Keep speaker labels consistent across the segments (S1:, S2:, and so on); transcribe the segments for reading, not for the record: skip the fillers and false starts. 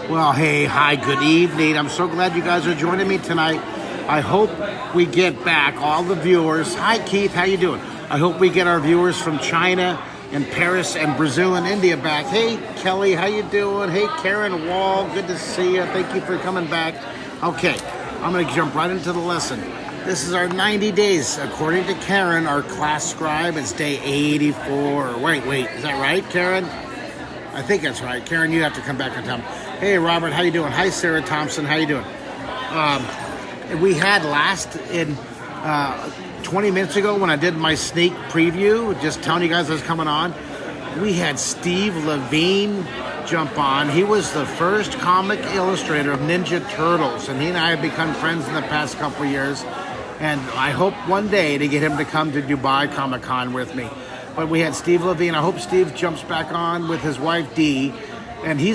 S1: Well, hey, hi, good evening. I'm so glad you guys are joining me tonight. I hope we get back all the viewers. Hi, Keith, how you doing? I hope we get our viewers from China and Paris and Brazil and India back. Hey, Kelly, how you doing? Hey, Karen Wall, good to see you. Thank you for coming back. Okay, I'm going to jump right into the lesson. This is our 90 days. According to Karen, our class scribe, it's day 84. Wait, is that right, Karen? I think that's right. Karen, you have to come back on time. Hey, Robert, how you doing? Hi, Sarah Thompson, how you doing? We had last in 20 minutes ago when I did my sneak preview, just telling you guys I was coming on, we had Steve Levine jump on. He was the first comic illustrator of Ninja Turtles, and he and I have become friends in the past couple of years. And I hope one day to get him to come to Dubai Comic Con with me. But we had Steve Levine. I hope Steve jumps back on with his wife Dee. And he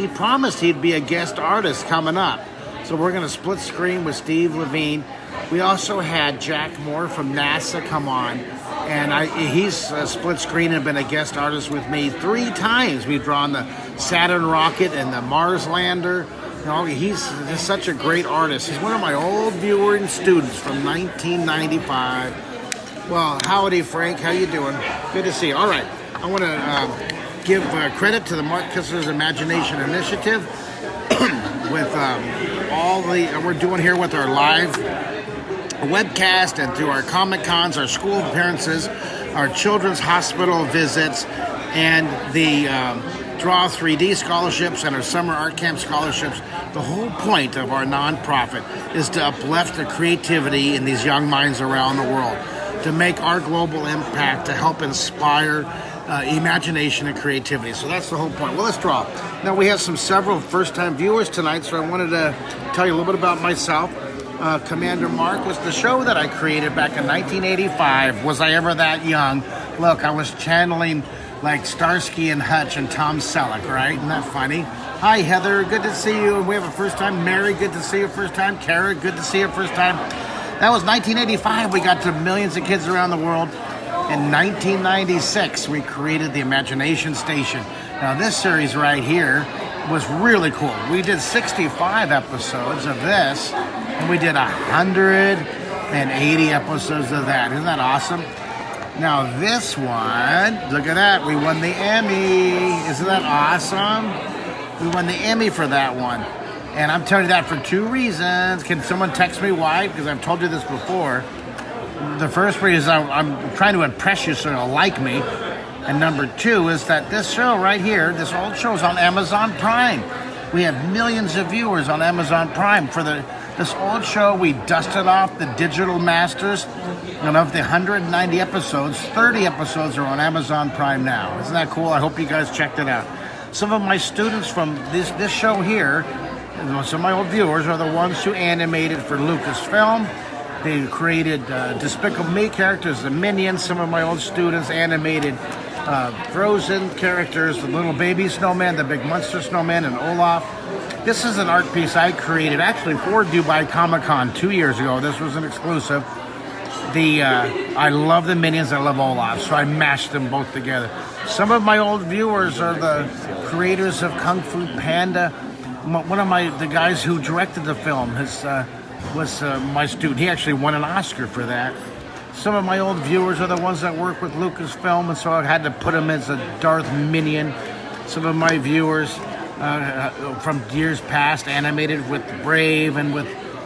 S1: promised he'd be a guest artist coming up. So we're gonna split screen with Steve Levine. We also had Jack Moore from NASA come on. And he's split screen and been a guest artist with me 3 times. We've drawn the Saturn rocket and the Mars lander. You know, he's just such a great artist. He's one of my old viewing students from 1995. Well, howdy, Frank. How you doing? Good to see you. All right. I want to give credit to the Mark Kissler's Imagination Initiative with all we're doing here with our live webcast and through our Comic Cons, our school appearances, our children's hospital visits, and the Draw 3D scholarships and our summer art camp scholarships. The whole point of our nonprofit is to uplift the creativity in these young minds around the world, to make our global impact, to help inspire imagination and creativity. So that's the whole point. Well, let's draw. Now we have several first-time viewers tonight, so I wanted to tell you a little bit about myself. Commander Mark was the show that I created back in 1985. Was I ever that young? Look, I was channeling like Starsky and Hutch and Tom Selleck, right? Isn't that funny? Hi, Heather. Good to see you. We have a first time. Mary, good to see you first time. Kara, good to see you first time. That was 1985. We got to millions of kids around the world. In 1996, we created the Imagination Station. Now, this series right here was really cool. We did 65 episodes of this, and we did 180 episodes of that. Isn't that awesome? Now, this one, look at that. We won the Emmy. Isn't that awesome? We won the Emmy for that one. And I'm telling you that for 2 reasons. Can someone text me why? Because I've told you this before. The first reason is I'm trying to impress you so you'll like me. And number 2 is that this show right here, this old show is on Amazon Prime. We have millions of viewers on Amazon Prime. For this old show, we dusted off the digital masters. And of the 190 episodes, 30 episodes are on Amazon Prime now. Isn't that cool? I hope you guys checked it out. Some of my students from this show here, some of my old viewers, are the ones who animated for Lucasfilm. They created Despicable Me characters, the Minions. Some of my old students animated Frozen characters, the little baby snowman, the big monster snowman, and Olaf. This is an art piece I created actually for Dubai Comic Con 2 years ago. This was an exclusive. I love the Minions, I love Olaf, so I mashed them both together. Some of my old viewers are the creators of Kung Fu Panda. One of the guys who directed the film was my student. He actually won an Oscar for that. Some of my old viewers are the ones that work with Lucasfilm, and so I had to put him as a Darth Minion. Some of my viewers from years past animated with Brave and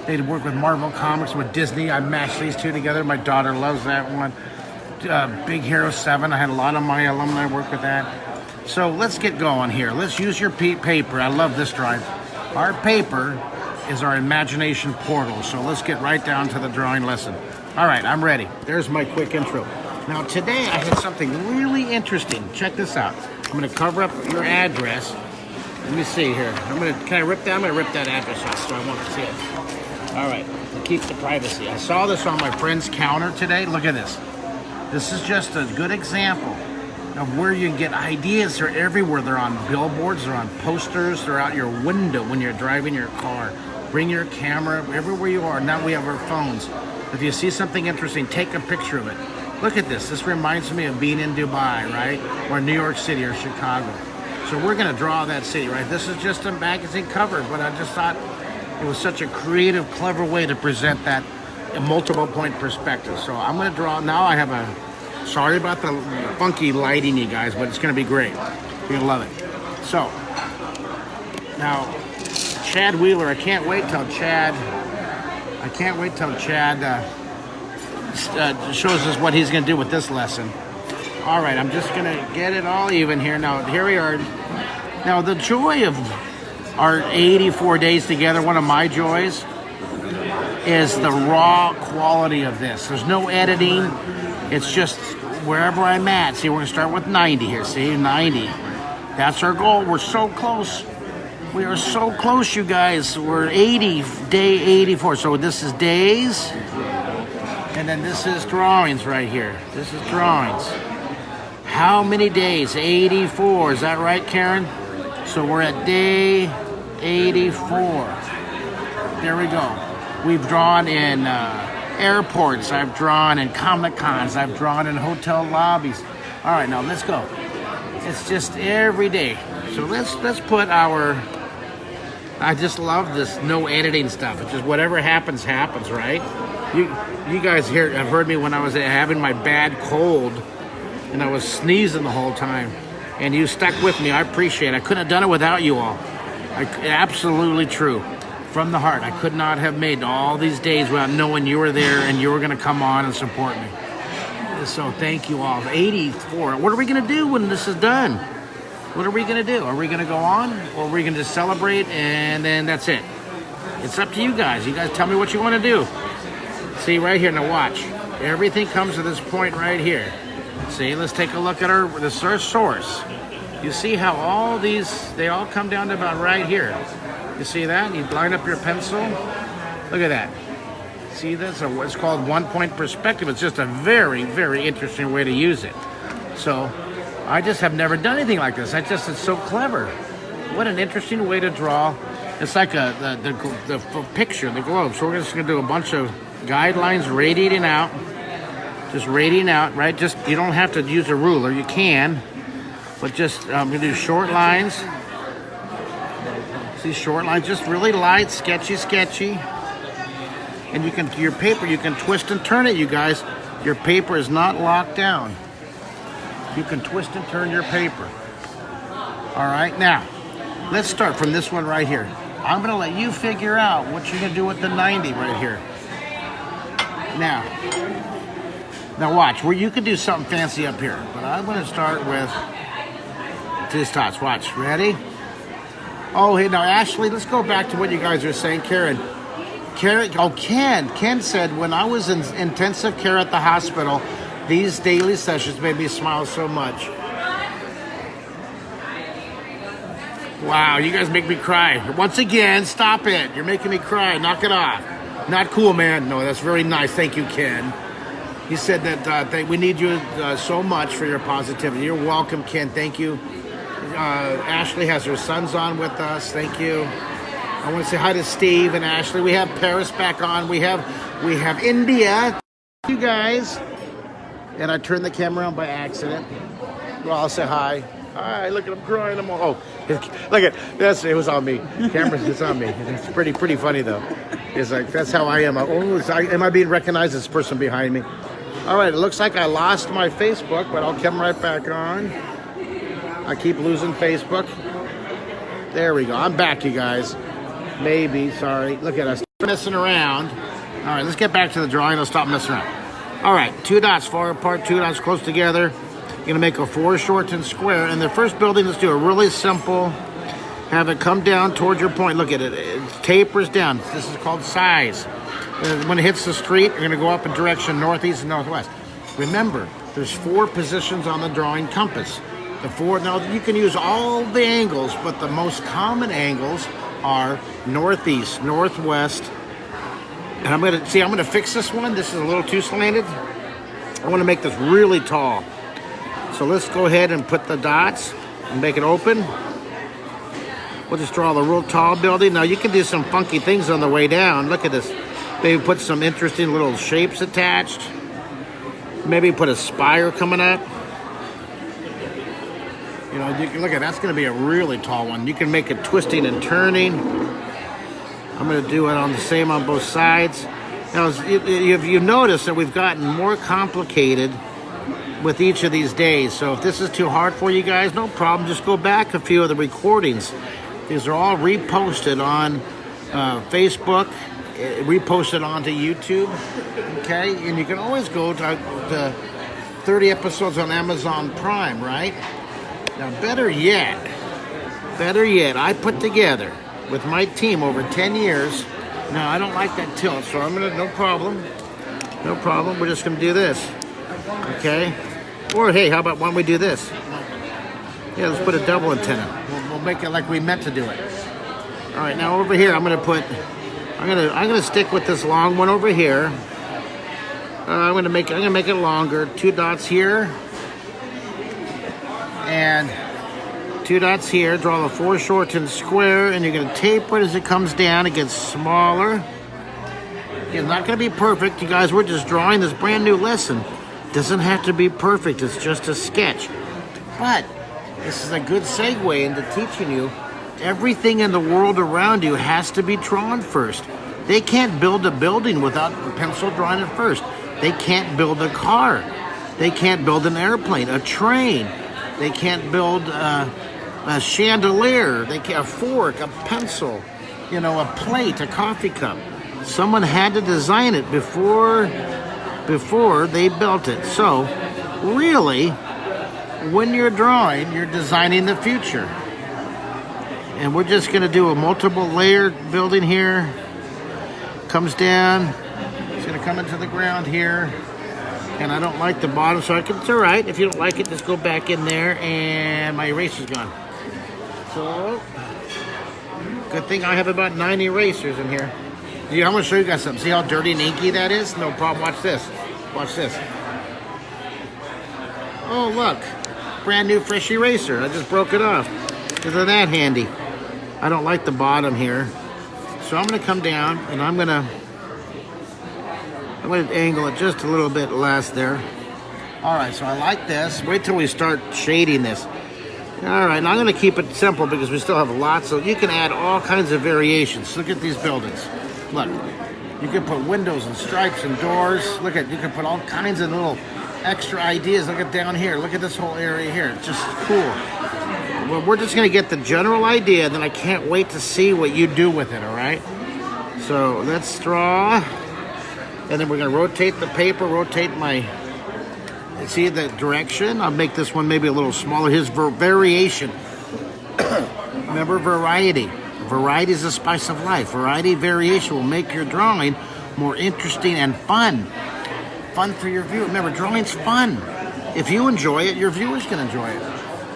S1: they'd work with Marvel Comics, with Disney. I mashed these two together. My daughter loves that one. Big Hero 7. I had a lot of my alumni work with that. So let's get going here. Let's use your paper. I love this drawing. Our paper is our imagination portal. So let's get right down to the drawing lesson. All right, I'm ready. There's my quick intro. Now today I had something really interesting. Check this out. I'm going to cover up your address. Let me see here. Can I rip that? I'm going to rip that address off so I won't see it. All right, keep the privacy. I saw this on my friend's counter today. Look at this. This is just a good example of where you can get ideas. They're everywhere. They're on billboards, they're on posters, they're out your window when you're driving your car. Bring your camera everywhere you are. Now we have our phones. If you see something interesting, take a picture of it. Look at this. This reminds me of being in Dubai, right? Or New York City or Chicago. So So we're gonna draw that city, right? This is just a magazine cover, but I just thought it was such a creative, clever way to present that multiple point perspective. So I'm gonna draw, now I have a, sorry about the funky lighting, you guys, but it's gonna be great. You're gonna love it. So, now, Chad Wheeler, I can't wait till Chad shows us what he's gonna do with this lesson. All right, I'm just gonna get it all even here. Now, here we are. Now, the joy of our 84 days together, one of my joys, is the raw quality of this. There's no editing. It's just wherever I'm at. See, we're gonna start with 90 here. See, 90. That's our goal. We're so close. We are so close, you guys. We're 80, day 84. So this is days, and then this is drawings right here. This is drawings. How many days? 84. Is that right, Karen? So we're at day 84. There we go. We've drawn in airports. I've drawn in Comic-Cons. I've drawn in hotel lobbies. All right, now let's go. It's just every day. So let's put our, I just love this no editing stuff. It's just whatever happens, happens, right? You guys here have heard me when I was having my bad cold and I was sneezing the whole time. And you stuck with me. I appreciate it. I couldn't have done it without you all. Absolutely true. From the heart. I could not have made all these days without knowing you were there and you were going to come on and support me. So thank you all. 84. What are we going to do when this is done? What are we going to do? Are we going to go on? Or are we going to just celebrate and then that's it? It's up to you guys. You guys tell me what you want to do. See right here. Now watch. Everything comes to this point right here. See, let's take a look at our source. You see how all these, they all come down to about right here. You see that? You line up your pencil. Look at that. See, that's what's called one-point perspective. It's just a very, very interesting way to use it. So, I just have never done anything like this. It's so clever. What an interesting way to draw. It's like the picture, the globe. So we're just going to do a bunch of guidelines, radiating out. Just radiating out, right? Just, you don't have to use a ruler. You can. But just, I'm going to do short lines. See, short lines, just really light, sketchy. And you can, your paper, you can twist and turn it, you guys. Your paper is not locked down. You can twist and turn your paper. All right, now, let's start from this one right here. I'm gonna let you figure out what you're gonna do with the 90 right here. Now watch, where you can do something fancy up here, but I'm gonna start with these dots. Watch, ready? Oh, hey, now Ashley, let's go back to what you guys are saying. Ken said, when I was in intensive care at the hospital, these daily sessions made me smile so much. Wow, you guys make me cry. Once again, stop it. You're making me cry. Knock it off. Not cool, man. No, that's very nice. Thank you, Ken. He said that we need you so much for your positivity. You're welcome, Ken. Thank you. Ashley has her sons on with us. Thank you. I want to say hi to Steve and Ashley. We have Paris back on. We have India. You guys. And I turned the camera on by accident. Well, I'll say hi. Hi, look at him crying. Look at this. It was on me. It's on me. It's pretty funny though. It's like that's how I am. Am I being recognized as this person behind me? All right. It looks like I lost my Facebook, but I'll come right back on. I keep losing Facebook. There we go. I'm back, you guys. Maybe. Sorry. Look at us messing around. All right. Let's get back to the drawing. Let's stop messing around. All right. 2 dots far apart. 2 dots close together. You're going to make a foreshortened square. And the first building, let's do a really simple. Have it come down towards your point. Look at it. It tapers down. This is called size. When it hits the street, you're going to go up in direction northeast and northwest. Remember, there's 4 positions on the drawing compass. Now, you can use all the angles, but the most common angles are northeast, northwest. And I'm going to fix this one. This is a little too slanted. I want to make this really tall. So let's go ahead and put the dots and make it open. We'll just draw the real tall building. Now you can do some funky things on the way down. Look at this. Maybe put some interesting little shapes attached. Maybe put a spire coming up. You know, you can look at that's going to be a really tall one. You can make it twisting and turning. I'm going to do it on the same on both sides. Now, if you notice that we've gotten more complicated with each of these days. So if this is too hard for you guys, no problem. Just go back a few of the recordings. These are all reposted on Facebook, reposted onto YouTube. Okay, and you can always go to the 30 episodes on Amazon Prime, right? Now, better yet, I put together with my team over 10 years. Now, I don't like that tilt, so I'm gonna, no problem. We're just gonna do this, okay? Or hey, how about why don't we do this? Yeah, let's put a double antenna. We'll make it like we meant to do it. All right, now over here, I'm gonna stick with this long one over here. I'm gonna make it longer. 2 dots here, and 2 dots here. Draw the foreshortened square, and you're gonna taper it as it comes down. It gets smaller. It's not gonna be perfect, you guys. We're just drawing this brand new lesson. Doesn't have to be perfect. It's just a sketch. But this is a good segue into teaching you everything in the world around you has to be drawn first. They can't build a building without pencil drawing it first. They can't build a car. They can't build an airplane, a train. They can't build a chandelier. They can't a fork, a pencil, you know, a plate, a coffee cup. Someone had to design it before they built it. So, really, when you're drawing, you're designing the future. And we're just going to do a multiple layer building here. Comes down. It's going to come into the ground here. And I don't like the bottom, so it's all right. If you don't like it, just go back in there. And my eraser's gone. So, good thing I have about 9 erasers in here. Yeah, I'm going to show you guys something. See how dirty and inky that is? No problem. Watch this. Watch this. Oh, look. Brand new fresh eraser. I just broke it off. Isn't that handy? I don't like the bottom here. So I'm going to come down and I'm going to angle it just a little bit less there. All right, so I like this. Wait till we start shading this. All right, now I'm going to keep it simple because we still have lots. So you can add all kinds of variations. Look at these buildings. Look, you can put windows and stripes and doors. Look at, you can put all kinds of little extra ideas. Look at down here. Look at this whole area here. It's just cool. Well, we're just going to get the general idea, then I can't wait to see what you do with it, all right? So let's draw. And then we're going to rotate the paper, rotate my, see the direction? I'll make this one maybe a little smaller. Here's variation. Remember variety. Variety is the spice of life. Variety, variation will make your drawing more interesting and fun. Fun for your viewer. Remember, drawing's fun. If you enjoy it, your viewer's going to enjoy it.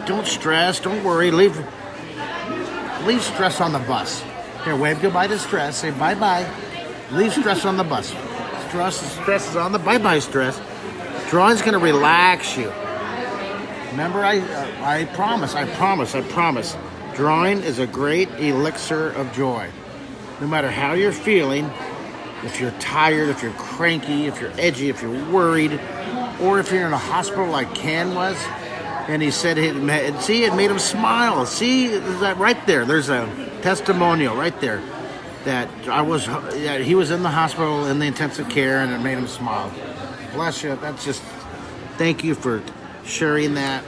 S1: Don't stress. Don't worry. Leave stress on the bus. Here, wave goodbye to stress. Say bye-bye. Leave stress on the bus. Stress is on the bye-bye stress. Drawing's going to relax you. Remember, I promise. Drawing is a great elixir of joy. No matter how you're feeling, if you're tired, if you're cranky, if you're edgy, if you're worried, or if you're in a hospital like Ken was, and he said, it made him smile. See, that right there, there's a testimonial right there that he was in the hospital in the intensive care and it made him smile. Bless you. That's just, thank you for sharing that.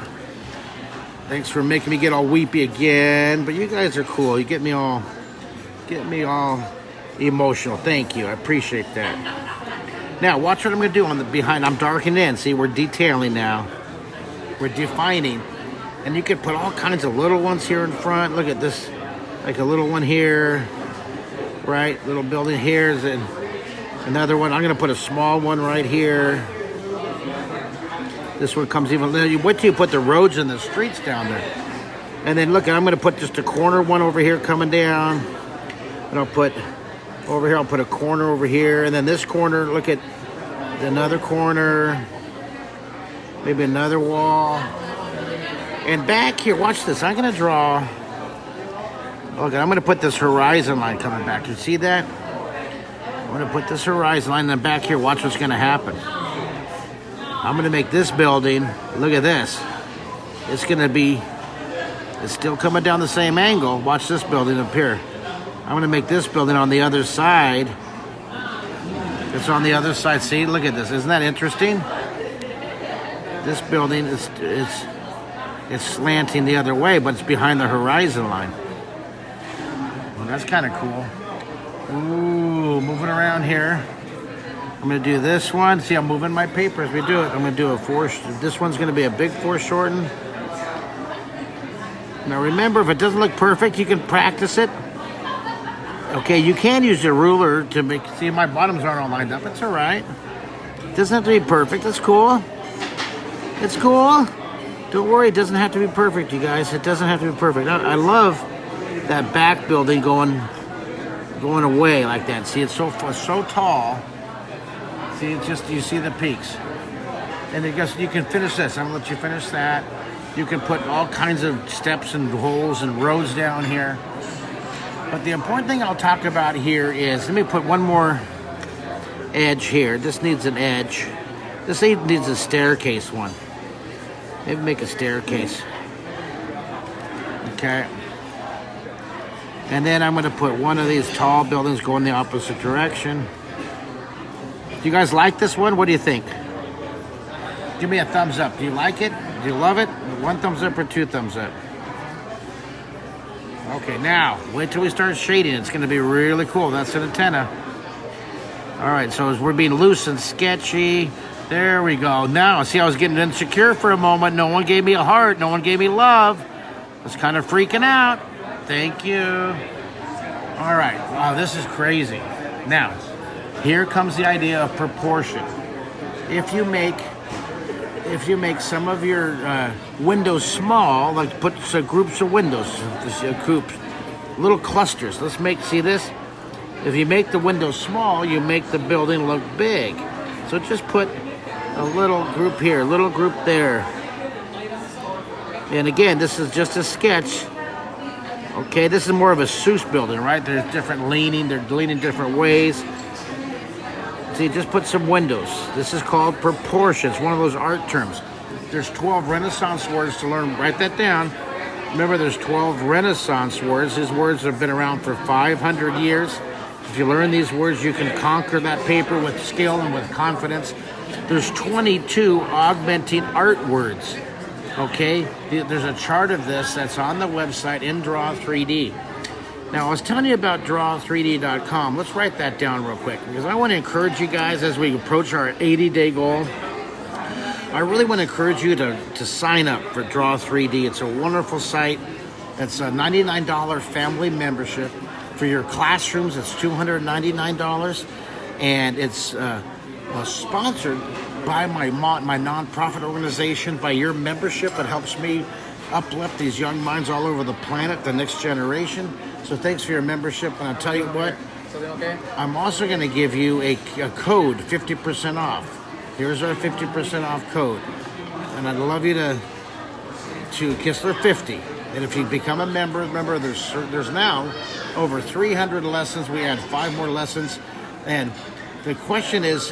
S1: Thanks for making me get all weepy again. But you guys are cool. You get me all emotional. Thank you. I appreciate that. Now, watch what I'm going to do on the behind. I'm darkening in. See, we're detailing now. We're defining. And you can put all kinds of little ones here in front. Look at this. Like a little one here. Right? Little building here. And another one. I'm going to put a small one right here. This one comes even. Wait till you put the roads and the streets down there. And then look, I'm going to put just a corner one over here coming down. And I'll put over here, I'll put a corner over here. And then this corner, look at another corner. Maybe another wall. And back here, watch this. I'm going to draw. Okay, I'm going to put this horizon line coming back. You see that? I'm going to put this horizon line. And then back here, watch what's going to happen. I'm going to make this building, look at this. It's going to be It's still coming down the same angle. Watch this building up here. I'm going to make this building on the other side. It's on the other side. See, look at this. Isn't that interesting? This building is it's slanting the other way, but it's behind the horizon line. Well, that's kind of cool. Ooh, moving around here. I'm going to do this one. See, I'm moving my paper as we do it. I'm going to do a this one's going to be a big foreshorten. Now remember, if it doesn't look perfect, you can practice it. Okay, you can use your ruler to make, see, my bottoms aren't all lined up. It's all right. It doesn't have to be perfect. It's cool. It's cool. Don't worry, it doesn't have to be perfect, you guys. It doesn't have to be perfect. I love that back building going away like that. See, it's so tall. See, it's just, you see the peaks. And I guess you can finish this. I'm gonna let you finish that. You can put all kinds of steps and holes and roads down here. But the important thing I'll talk about here is, let me put one more edge here. This needs an edge. This needs a staircase one. Maybe make a staircase. Okay. And then I'm going to put one of these tall buildings going the opposite direction. Do you guys like this one? What do you think? Give me a thumbs up. Do you like it? Do you love it? 1 thumbs up or 2 thumbs up? Okay, now, wait till we start shading. It's going to be really cool. That's an antenna. All right, so as we're being loose and sketchy, there we go. Now, see, I was getting insecure for a moment. No one gave me a heart. No one gave me love. I was kind of freaking out. Thank you. All right. Wow, this is crazy. Now, here comes the idea of proportion. If you make some of your windows small, like put groups of windows, groups, little clusters. Let's see this? If you make the windows small, you make the building look big. So just put a little group here, a little group there. And again, this is just a sketch. Okay, this is more of a Seuss building, right? There's different leaning, they're leaning different ways. See, just put some windows. This is called proportions, one of those art terms. There's 12 Renaissance words to learn. Write that down. Remember, there's 12 Renaissance words. These words have been around for 500 years. If you learn these words, you can conquer that paper with skill and with confidence. There's 22 augmenting art words. Okay? There's a chart of this that's on the website in Draw 3D. Now, I was telling you about draw3d.com. Let's write that down real quick, because I want to encourage you guys as we approach our 80-day goal. I really want to encourage you to sign up for Draw3D. It's a wonderful site. It's a $99 family membership. For your classrooms, it's $299. And it's sponsored by my nonprofit organization, by your membership. It helps me uplift these young minds all over the planet, the next generation. So thanks for your membership. And I'll tell you what, I'm also going to give you a code, 50% off. Here's our 50% off code. And I'd love you to Kistler 50. And if you become a member, remember there's now over 300 lessons. We add 5 more lessons. And the question is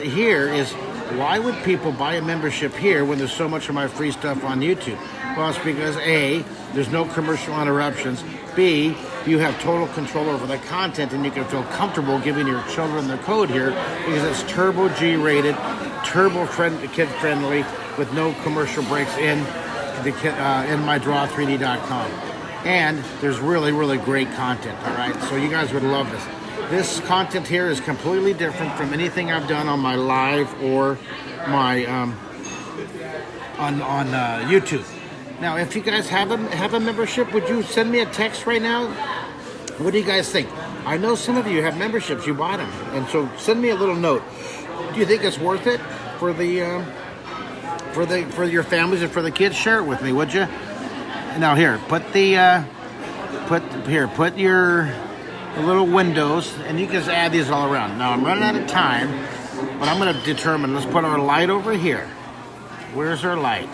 S1: why would people buy a membership here when there's so much of my free stuff on YouTube? Well, it's because A, there's no commercial interruptions. B, you have total control over the content, and you can feel comfortable giving your children the code here because it's Turbo G rated, kid friendly, with no commercial breaks in my draw3d.com. And there's really, really great content. All right, so you guys would love this. This content here is completely different from anything I've done on my live or my on YouTube. Now, if you guys have a membership, would you send me a text right now? What do you guys think? I know some of you have memberships, you bought them, and so send me a little note. Do you think it's worth it for your families and for the kids? Share it with me, would you? Now here, put your little windows, and you can just add these all around. Now I'm running out of time, but I'm going to determine. Let's put our light over here. Where's our light?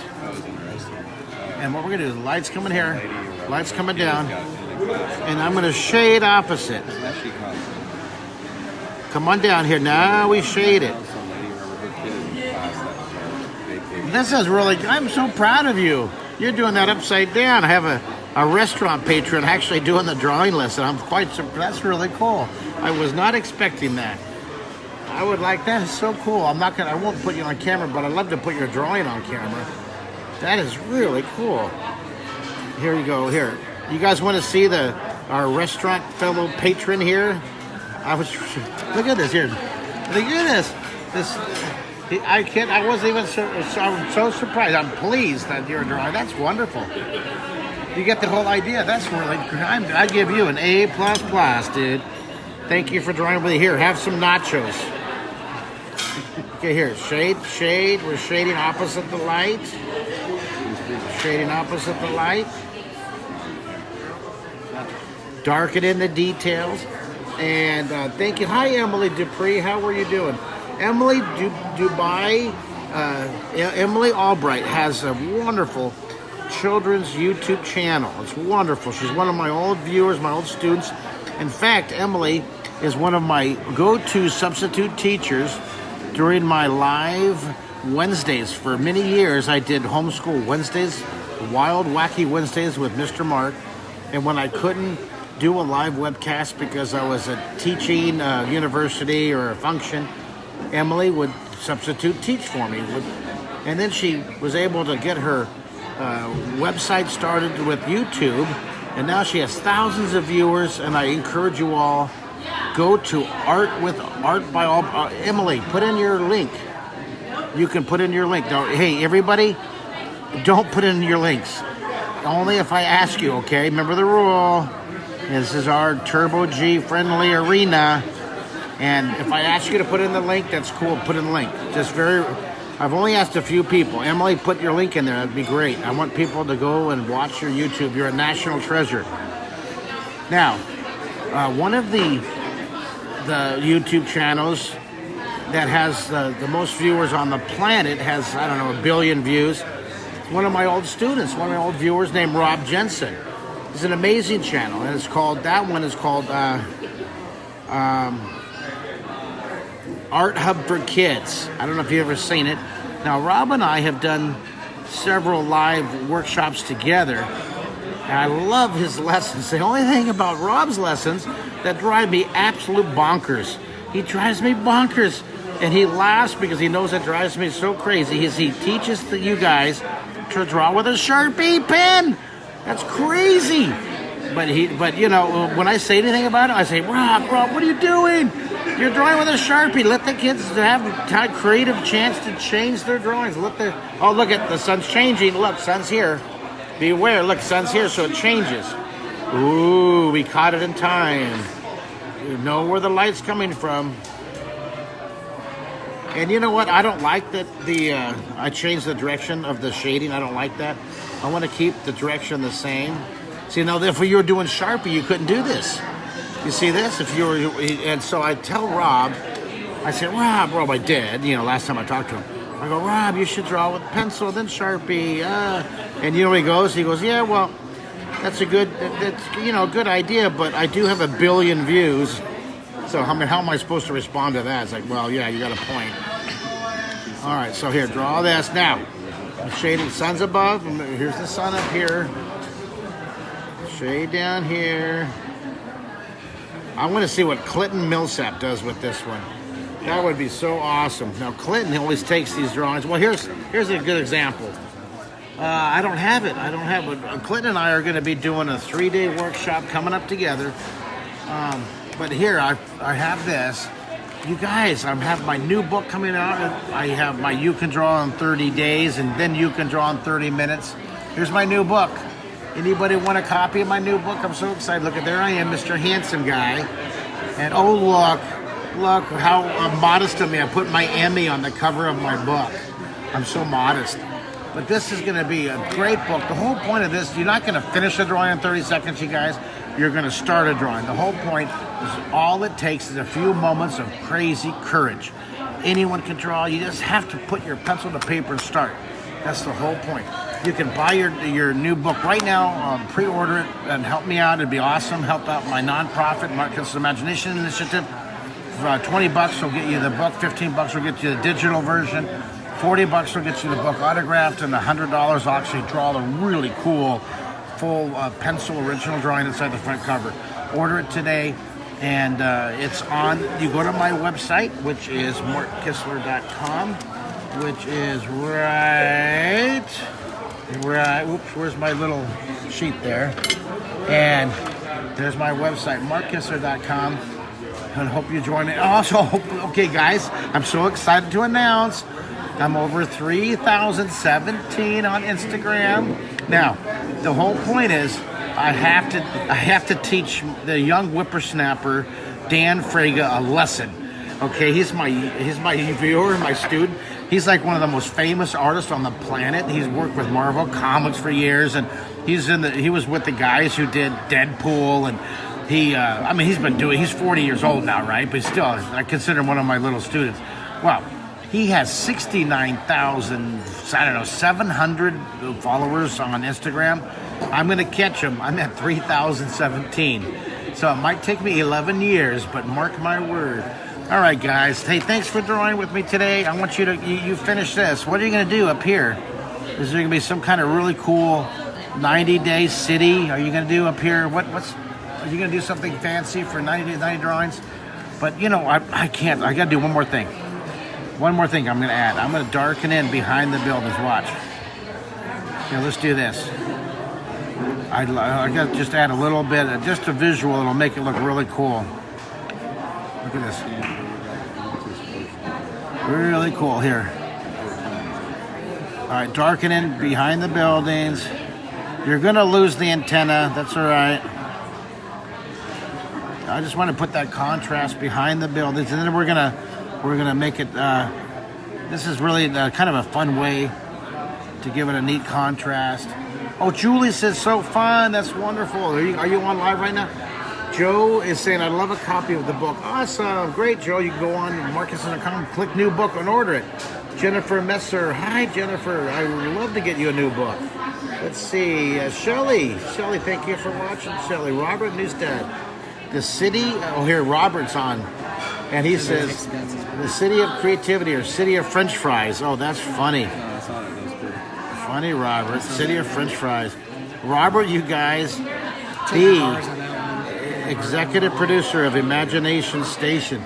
S1: And what we're going to do, the light's coming here, light's coming down, and I'm going to shade opposite. Come on down here. Now we shade it. This is really, I'm so proud of you. You're doing that upside down. I have a restaurant patron actually doing the drawing lesson. I'm quite surprised. That's really cool. I was not expecting that. I would like that. It's so cool. I won't put you on camera, but I'd love to put your drawing on camera. That is really cool. Here you go. Here, you guys want to see our restaurant fellow patron here? Look at this here. Look at this. I wasn't even I'm so surprised. I'm pleased that you're drawing. That's wonderful. You get the whole idea. That's really great. I give you an A++, dude. Thank you for drawing with me. Here, have some nachos. Okay, here, shade. We're shading opposite the light. Shading opposite the light. Darken in the details. And thank you. Hi, Emily Dupree. How are you doing? Emily Dubai, Emily Albright has a wonderful children's YouTube channel. It's wonderful. She's one of my old viewers, my old students. In fact, Emily is one of my go-to substitute teachers during my live Wednesdays. For many years, I did homeschool Wednesdays, Wild Wacky Wednesdays with Mr. Mark. And when I couldn't do a live webcast because I was at teaching university or a function, Emily would substitute teach for me. And then she was able to get her website started with YouTube, and now she has thousands of viewers. And I encourage you all, go to Art by All. Emily, put in your link. You can put in your link. Now, hey, everybody, don't put in your links. Only if I ask you, okay? Remember the rule. This is our Turbo G friendly arena. And if I ask you to put in the link, that's cool. Put in the link. I've only asked a few people. Emily, put your link in there. That'd be great. I want people to go and watch your YouTube. You're a national treasure. Now, one of the YouTube channels that has the most viewers on the planet has, I don't know, 1 billion views. One of my old students, one of my old viewers named Rob Jensen. It's an amazing channel, and that one is called Art Hub for Kids. I don't know if you've ever seen it. Now, Rob and I have done several live workshops together, and I love his lessons. The only thing about Rob's lessons that drive me absolute bonkers. He drives me bonkers, and he laughs because he knows it drives me so crazy. He teaches you guys to draw with a Sharpie pen. That's crazy. But you know, when I say anything about it, I say, Rob, what are you doing? You're drawing with a Sharpie. Let the kids have a creative chance to change their drawings. Look at the sun's changing. Look, sun's here. Beware. Look, sun's here, so it changes. Ooh, we caught it in time. You know where the light's coming from. And you know what? I don't like that I changed the direction of the shading. I don't like that. I want to keep the direction the same. See, now if you were doing Sharpie, you couldn't do this. You see this? And so I tell Rob, I say, Rob, I did, last time I talked to him. I go, Rob, you should draw with pencil, then Sharpie. And you know where he goes? He goes, yeah, well, that's a good idea, but I do have 1 billion views. So how am I supposed to respond to that? It's like, well, yeah, you got a point. All right, so here, draw this. Now, shading, sun's above. Here's the sun up here. Shade down here. I want to see what Clinton Millsap does with this one. That would be so awesome. Now, Clinton always takes these drawings. Well, here's a good example. I don't have it. Clinton and I are going to be doing a 3-day workshop coming up together. But here, I have this. You guys, I have my new book coming out. I have my You Can Draw in 30 Days, and then You Can Draw in 30 Minutes. Here's my new book. Anybody want a copy of my new book? I'm so excited. Look, there I am, Mr. Handsome Guy. And oh, look how modest of me. I put my Emmy on the cover of my book. I'm so modest. But this is going to be a great book. The whole point of this, you're not going to finish a drawing in 30 seconds, you guys. You're going to start a drawing. The whole point is all it takes is a few moments of crazy courage. Anyone can draw. You just have to put your pencil to paper and start. That's the whole point. You can buy your new book right now, pre-order it, and help me out. It'd be awesome. Help out my nonprofit, Marcus Imagination Initiative. $20 will get you the book. $15 will get you the digital version. $40 will get you the book autographed, and $100 will actually draw the really cool full pencil original drawing inside the front cover. Order it today, and it's on. You go to my website, which is markkistler.com, which is right. Oops, where's my little sheet there? And there's my website, markkistler.com. And hope you join it. Also, okay, guys, I'm so excited to announce I'm over 3,017 on Instagram. Now, the whole point is I have to teach the young whippersnapper Dan Fraga a lesson. Okay, he's my viewer, my student. He's like one of the most famous artists on the planet. He's worked with Marvel Comics for years, and he was with the guys who did Deadpool, and he's 40 years old now, right? But still, I consider him one of my little students. Well, he has 69,700 followers on Instagram. I'm going to catch him. I'm at 3,017. So it might take me 11 years, but mark my word. All right, guys. Hey, thanks for drawing with me today. I want you to you finish this. What are you going to do up here? Is there going to be some kind of really cool 90-day city? Are you going to do up here? Are you going to do something fancy for 90 days, 90 drawings? But, I can't. I got to do one more thing. One more thing I'm going to add. I'm going to darken in behind the buildings. Watch. Here, let's do this. I got to just add a little bit, just a visual. It'll make it look really cool. Look at this. Really cool here. All right, darken in behind the buildings. You're going to lose the antenna. That's all right. I just want to put that contrast behind the buildings, and then we're gonna make it. This is really kind of a fun way to give it a neat contrast. Oh, Julie says so fun. That's wonderful. Are you on live right now? Joe is saying I'd love a copy of the book. Awesome, great, Joe. You can go on markkistler.com, click new book, and order it. Jennifer Messer, hi Jennifer. I would love to get you a new book. Let's see, Shelley, thank you for watching. Shelley, Robert Newstead. The city, here, Robert's on. And he says, the city of creativity or city of French fries. Oh, that's funny. Funny, Robert. City of French fries. Robert, you guys, the executive producer of Imagination Station.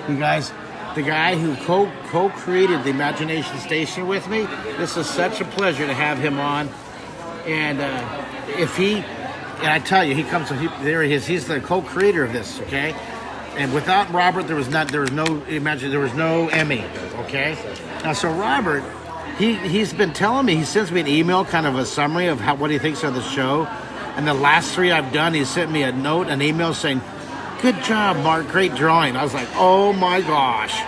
S1: You guys, the guy who co-created the Imagination Station with me, this is such a pleasure to have him on. And and I tell you, there he is. He's the co-creator of this, okay? And without Robert, there was no Emmy, okay? Now, so Robert, he's been telling me, he sends me an email, kind of a summary of what he thinks of the show. And the last 3 I've done, he sent me an email saying, "Good job, Mark, great drawing." I was like, oh my gosh.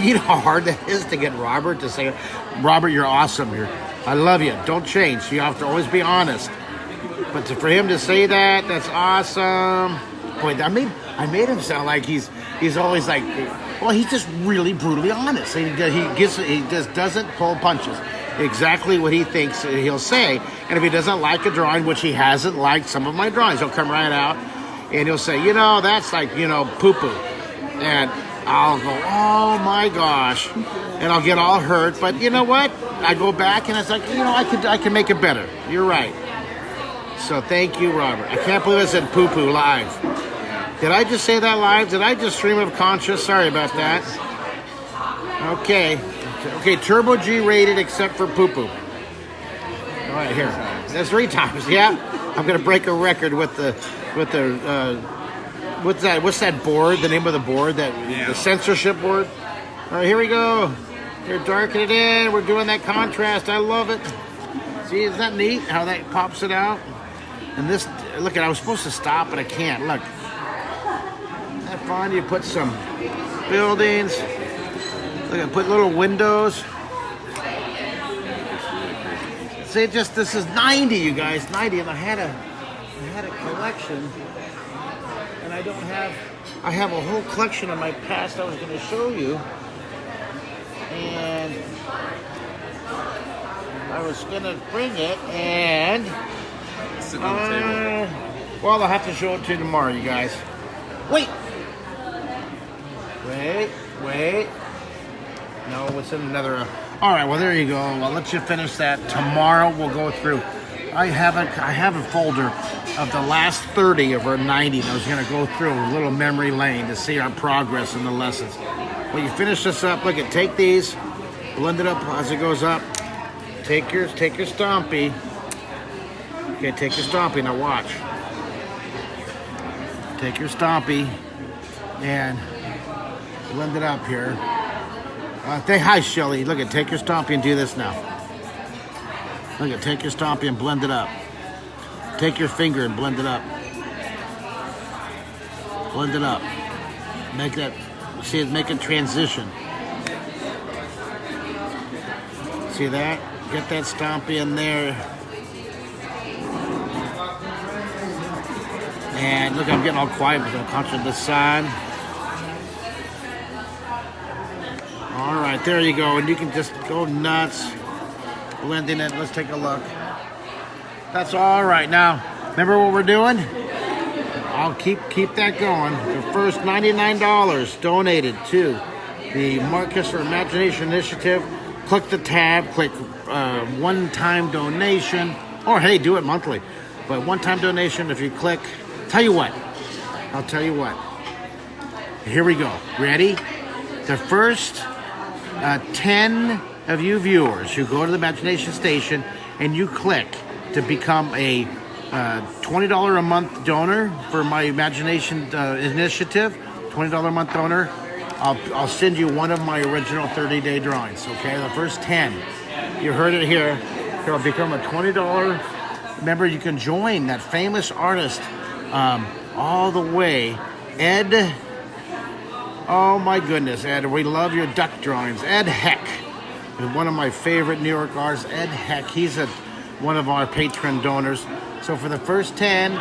S1: You know how hard that is to get Robert to say, "Robert, you're awesome. I love you. Don't change. You have to always be honest." But for him to say that, that's awesome. Boy, I made him sound like he's always like, well, he's just really brutally honest. He just doesn't pull punches. Exactly what he thinks he'll say. And if he doesn't like a drawing, which he hasn't liked some of my drawings, he'll come right out and he'll say, that's like, poo-poo. And I'll go, oh my gosh. And I'll get all hurt. But you know what? I go back and it's like, I can make it better. You're right. So thank you, Robert. I can't believe I said poo-poo live. Did I just say that live? Did I just stream of conscious? Sorry about that. Okay, Turbo G rated except for poo-poo. All right, here. That's 3 times, yeah? I'm going to break a record with the what's that board? The name of the board? The censorship board? All right, here we go. You're darkening it in. We're doing that contrast. I love it. See, isn't that neat how that pops it out? And this, look, I was supposed to stop, but I can't. Look. Isn't that fun? You put some buildings. Look, I put little windows. See, this is 90, you guys, 90. And I had a collection, and I have a whole collection of my past I was going to show you. And I was going to bring it, and well, I'll have to show it to you tomorrow, you guys. Wait. No, it's in another. All right, well, there you go. I'll let you finish that. Tomorrow we'll go through. I have a folder of the last 30 of our 90. And I was going to go through a little memory lane to see our progress in the lessons. When you finish this up, look at, take these, blend it up as it goes up. Take your Stompy. Okay, take your Stompy. Now watch. Take your Stompy and blend it up here. Say hi, Shelly. Look at, take your Stompy and do this now. Look at, take your Stompy and blend it up. Take your finger and blend it up. Blend it up. Make that, see it, make a transition. See that? Get that Stompy in there. And look, I'm getting all quiet because I'm conscious of the sun. All right, there you go. And you can just go nuts. Blending it. Let's take a look. That's all right. Now, remember what we're doing? I'll keep that going. The first $99 donated to the Marcus for Imagination Initiative. Click the tab. Click one-time donation. Or, hey, do it monthly. But one-time donation, if you click... Tell you what. I'll tell you what. Here we go. Ready? The first 10 of you viewers who go to the Imagination Station and you click to become a $20 a month donor for my Imagination Initiative, $20 a month donor, I'll send you one of my original 30-day drawings, okay? The first 10. You heard it here. It'll become a $20. Remember, you can join that famous artist all the way. Ed, oh my goodness, Ed, we love your duck drawings. Ed Heck, one of my favorite New York artists, Ed Heck. He's one of our patron donors. So for the first 10,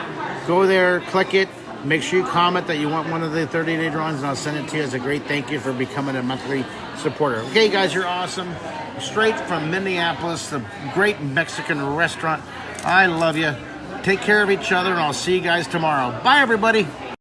S1: go there, click it. Make sure you comment that you want one of the 30-day drawings, and I'll send it to you as a great thank you for becoming a monthly supporter. Okay, guys, you're awesome. Straight from Minneapolis, the great Mexican restaurant. I love you. Take care of each other, and I'll see you guys tomorrow. Bye, everybody.